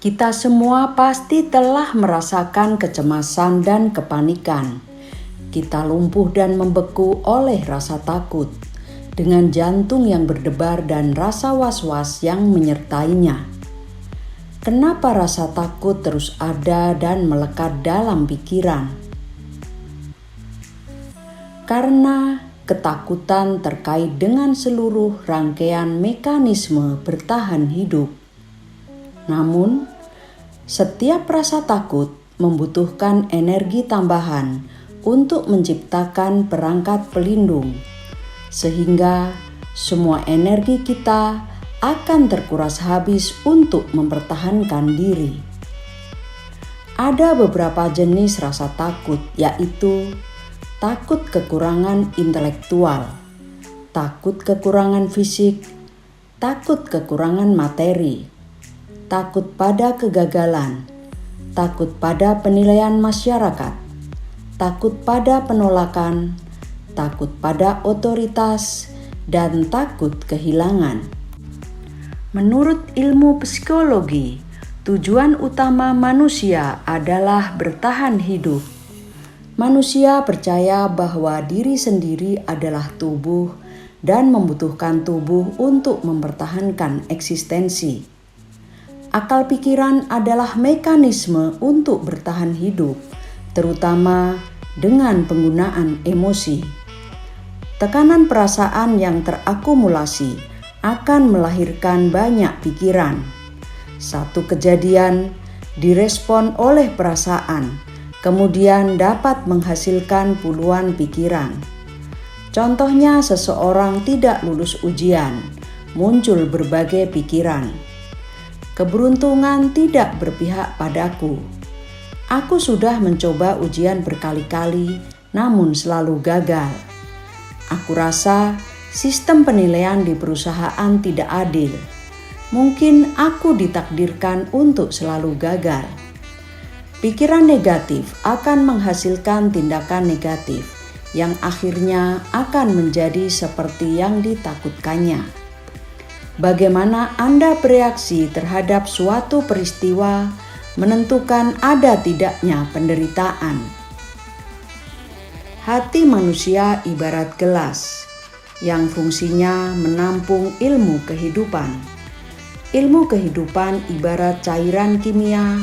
Kita semua pasti telah merasakan kecemasan dan kepanikan. Kita lumpuh dan membeku oleh rasa takut, dengan jantung yang berdebar dan rasa was-was yang menyertainya. Kenapa rasa takut terus ada dan melekat dalam pikiran? Karena ketakutan terkait dengan seluruh rangkaian mekanisme bertahan hidup. Namun, setiap rasa takut membutuhkan energi tambahan untuk menciptakan perangkat pelindung, sehingga semua energi kita akan terkuras habis untuk mempertahankan diri. Ada beberapa jenis rasa takut, yaitu takut kekurangan intelektual, takut kekurangan fisik, takut kekurangan materi, takut pada kegagalan, takut pada penilaian masyarakat, takut pada penolakan, takut pada otoritas, dan takut kehilangan. Menurut ilmu psikologi, tujuan utama manusia adalah bertahan hidup. Manusia percaya bahwa diri sendiri adalah tubuh dan membutuhkan tubuh untuk mempertahankan eksistensi. Akal pikiran adalah mekanisme untuk bertahan hidup, terutama dengan penggunaan emosi. Tekanan perasaan yang terakumulasi akan melahirkan banyak pikiran. Satu kejadian direspon oleh perasaan, kemudian dapat menghasilkan puluhan pikiran. Contohnya, seseorang tidak lulus ujian, muncul berbagai pikiran. Keberuntungan tidak berpihak padaku. Aku sudah mencoba ujian berkali-kali, namun selalu gagal. Aku rasa sistem penilaian di perusahaan tidak adil. Mungkin aku ditakdirkan untuk selalu gagal. Pikiran negatif akan menghasilkan tindakan negatif yang akhirnya akan menjadi seperti yang ditakutkannya. Bagaimana Anda bereaksi terhadap suatu peristiwa menentukan ada tidaknya penderitaan. Hati manusia ibarat gelas yang fungsinya menampung ilmu kehidupan. Ilmu kehidupan ibarat cairan kimia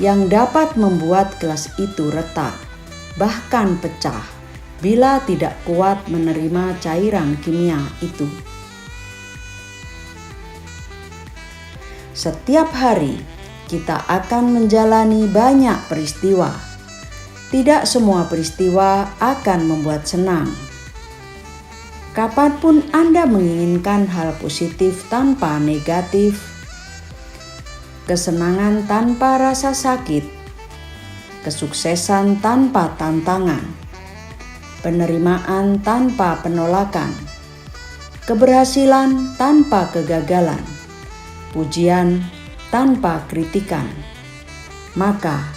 yang dapat membuat gelas itu retak, bahkan pecah, bila tidak kuat menerima cairan kimia itu. Setiap hari kita akan menjalani banyak peristiwa. Tidak semua peristiwa akan membuat senang. Kapanpun Anda menginginkan hal positif tanpa negatif, kesenangan tanpa rasa sakit, kesuksesan tanpa tantangan, penerimaan tanpa penolakan, keberhasilan tanpa kegagalan, pujian tanpa kritikan, maka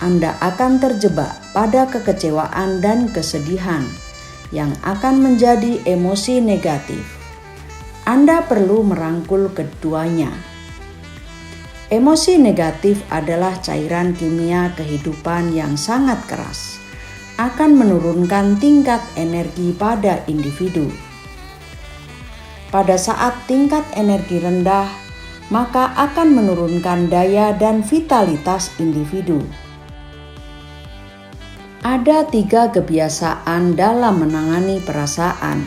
Anda akan terjebak pada kekecewaan dan kesedihan yang akan menjadi emosi negatif. Anda perlu merangkul keduanya. Emosi negatif adalah cairan kimia kehidupan yang sangat keras, akan menurunkan tingkat energi pada individu. Pada saat tingkat energi rendah, maka akan menurunkan daya dan vitalitas individu. Ada 3 kebiasaan dalam menangani perasaan.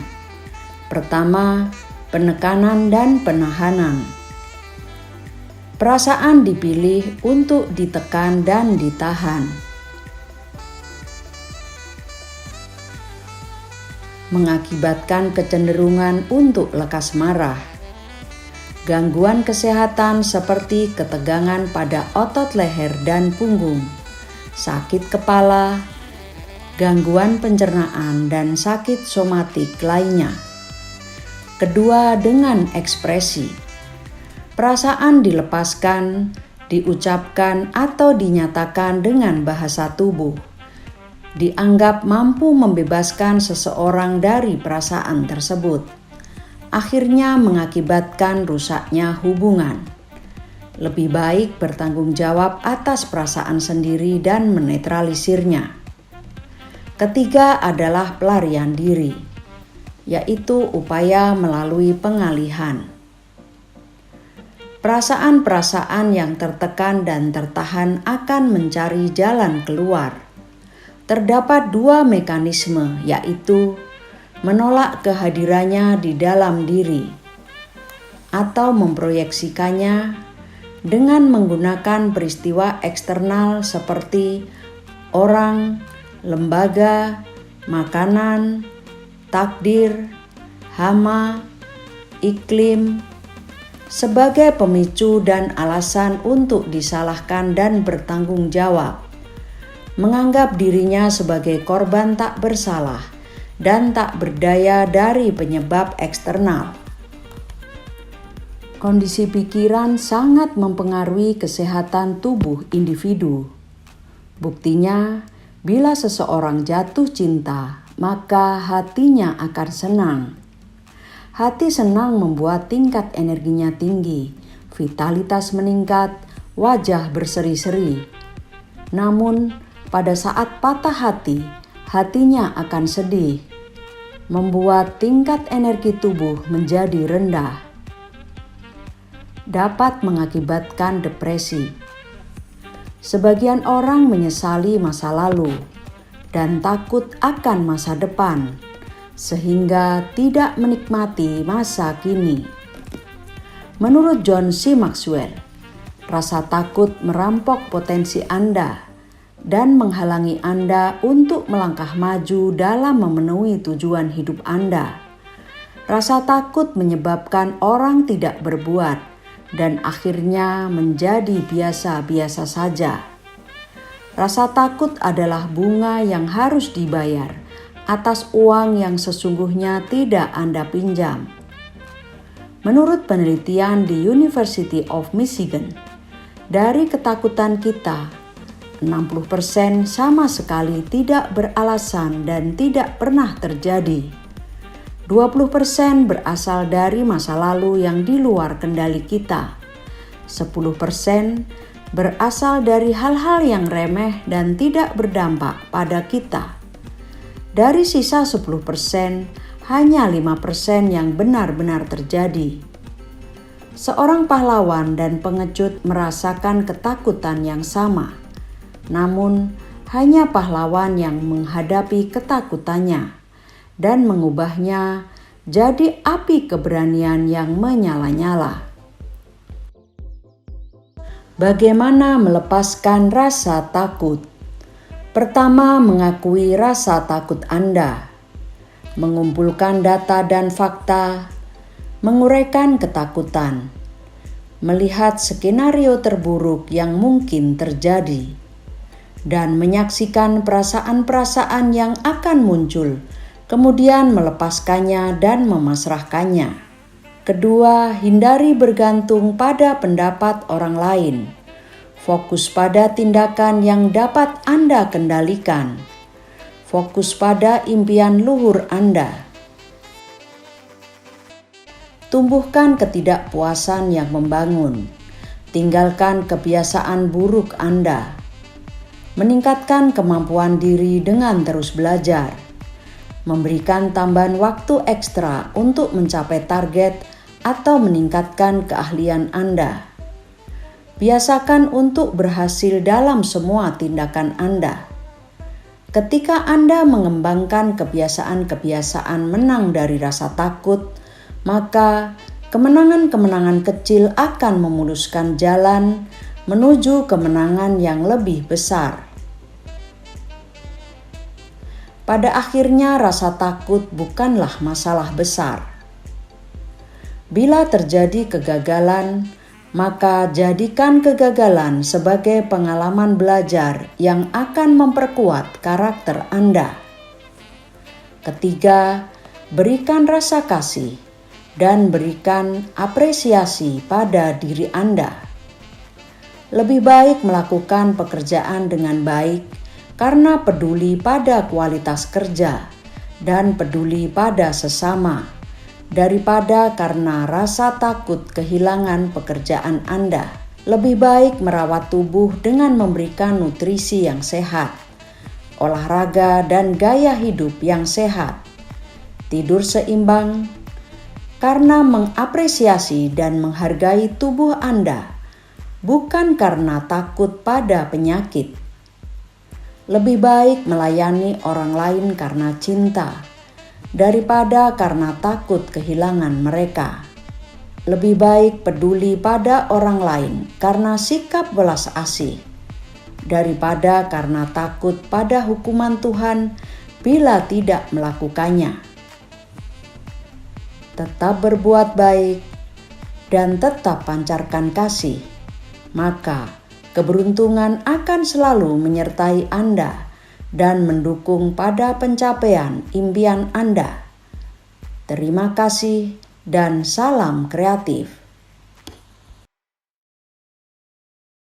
Pertama, penekanan dan penahanan. Perasaan dipilih untuk ditekan dan ditahan. Mengakibatkan kecenderungan untuk lekas marah. Gangguan kesehatan seperti ketegangan pada otot leher dan punggung, sakit kepala, gangguan pencernaan, dan sakit somatik lainnya. Kedua, dengan ekspresi. Perasaan dilepaskan, diucapkan, atau dinyatakan dengan bahasa tubuh. Dianggap mampu membebaskan seseorang dari perasaan tersebut. akhirnya mengakibatkan rusaknya hubungan. Lebih baik bertanggung jawab atas perasaan sendiri dan menetralisirnya. Ketiga adalah pelarian diri, yaitu upaya melalui pengalihan. Perasaan-perasaan yang tertekan dan tertahan akan mencari jalan keluar. Terdapat dua mekanisme, yaitu menolak kehadirannya di dalam diri atau memproyeksikannya dengan menggunakan peristiwa eksternal seperti orang, lembaga, makanan, takdir, hama, iklim, sebagai pemicu dan alasan untuk disalahkan dan bertanggung jawab, menganggap dirinya sebagai korban tak bersalah dan tak berdaya dari penyebab eksternal. Kondisi pikiran sangat mempengaruhi kesehatan tubuh individu. Buktinya, bila seseorang jatuh cinta, maka hatinya akan senang. Hati senang membuat tingkat energinya tinggi, vitalitas meningkat, wajah berseri-seri. Namun, pada saat patah hati, hatinya akan sedih, membuat tingkat energi tubuh menjadi rendah. Dapat mengakibatkan depresi. Sebagian orang menyesali masa lalu dan takut akan masa depan, sehingga tidak menikmati masa kini. Menurut John C. Maxwell, rasa takut merampok potensi Anda dan menghalangi Anda untuk melangkah maju dalam memenuhi tujuan hidup Anda. Rasa takut menyebabkan orang tidak berbuat dan akhirnya menjadi biasa-biasa saja. Rasa takut adalah bunga yang harus dibayar atas uang yang sesungguhnya tidak Anda pinjam. Menurut penelitian di University of Michigan, dari ketakutan kita, 60% sama sekali tidak beralasan dan tidak pernah terjadi. 20% berasal dari masa lalu yang di luar kendali kita. 10% berasal dari hal-hal yang remeh dan tidak berdampak pada kita. Dari sisa 10%, hanya 5% yang benar-benar terjadi. Seorang pahlawan dan pengecut merasakan ketakutan yang sama. Namun, hanya pahlawan yang menghadapi ketakutannya dan mengubahnya jadi api keberanian yang menyala-nyala. Bagaimana melepaskan rasa takut? Pertama, mengakui rasa takut Anda, mengumpulkan data dan fakta, menguraikan ketakutan, melihat skenario terburuk yang mungkin terjadi, dan menyaksikan perasaan-perasaan yang akan muncul, kemudian melepaskannya dan memasrahkannya. Kedua, hindari bergantung pada pendapat orang lain. Fokus pada tindakan yang dapat Anda kendalikan. Fokus pada impian luhur Anda. Tumbuhkan ketidakpuasan yang membangun. Tinggalkan kebiasaan buruk Anda. Meningkatkan kemampuan diri dengan terus belajar, memberikan tambahan waktu ekstra untuk mencapai target atau meningkatkan keahlian Anda. Biasakan untuk berhasil dalam semua tindakan Anda. Ketika Anda mengembangkan kebiasaan-kebiasaan menang dari rasa takut, maka kemenangan-kemenangan kecil akan memuluskan jalan menuju kemenangan yang lebih besar. Pada akhirnya rasa takut bukanlah masalah besar. Bila terjadi kegagalan, maka jadikan kegagalan sebagai pengalaman belajar yang akan memperkuat karakter Anda. Ketiga, berikan rasa kasih dan berikan apresiasi pada diri Anda. Lebih baik melakukan pekerjaan dengan baik karena peduli pada kualitas kerja dan peduli pada sesama daripada karena rasa takut kehilangan pekerjaan Anda. Lebih baik merawat tubuh dengan memberikan nutrisi yang sehat, olahraga dan gaya hidup yang sehat, tidur seimbang, karena mengapresiasi dan menghargai tubuh Anda, bukan karena takut pada penyakit. Lebih baik melayani orang lain karena cinta, daripada karena takut kehilangan mereka. Lebih baik peduli pada orang lain karena sikap belas asih, daripada karena takut pada hukuman Tuhan bila tidak melakukannya. Tetap berbuat baik dan tetap pancarkan kasih, maka keberuntungan akan selalu menyertai Anda dan mendukung pada pencapaian impian Anda. Terima kasih dan salam kreatif.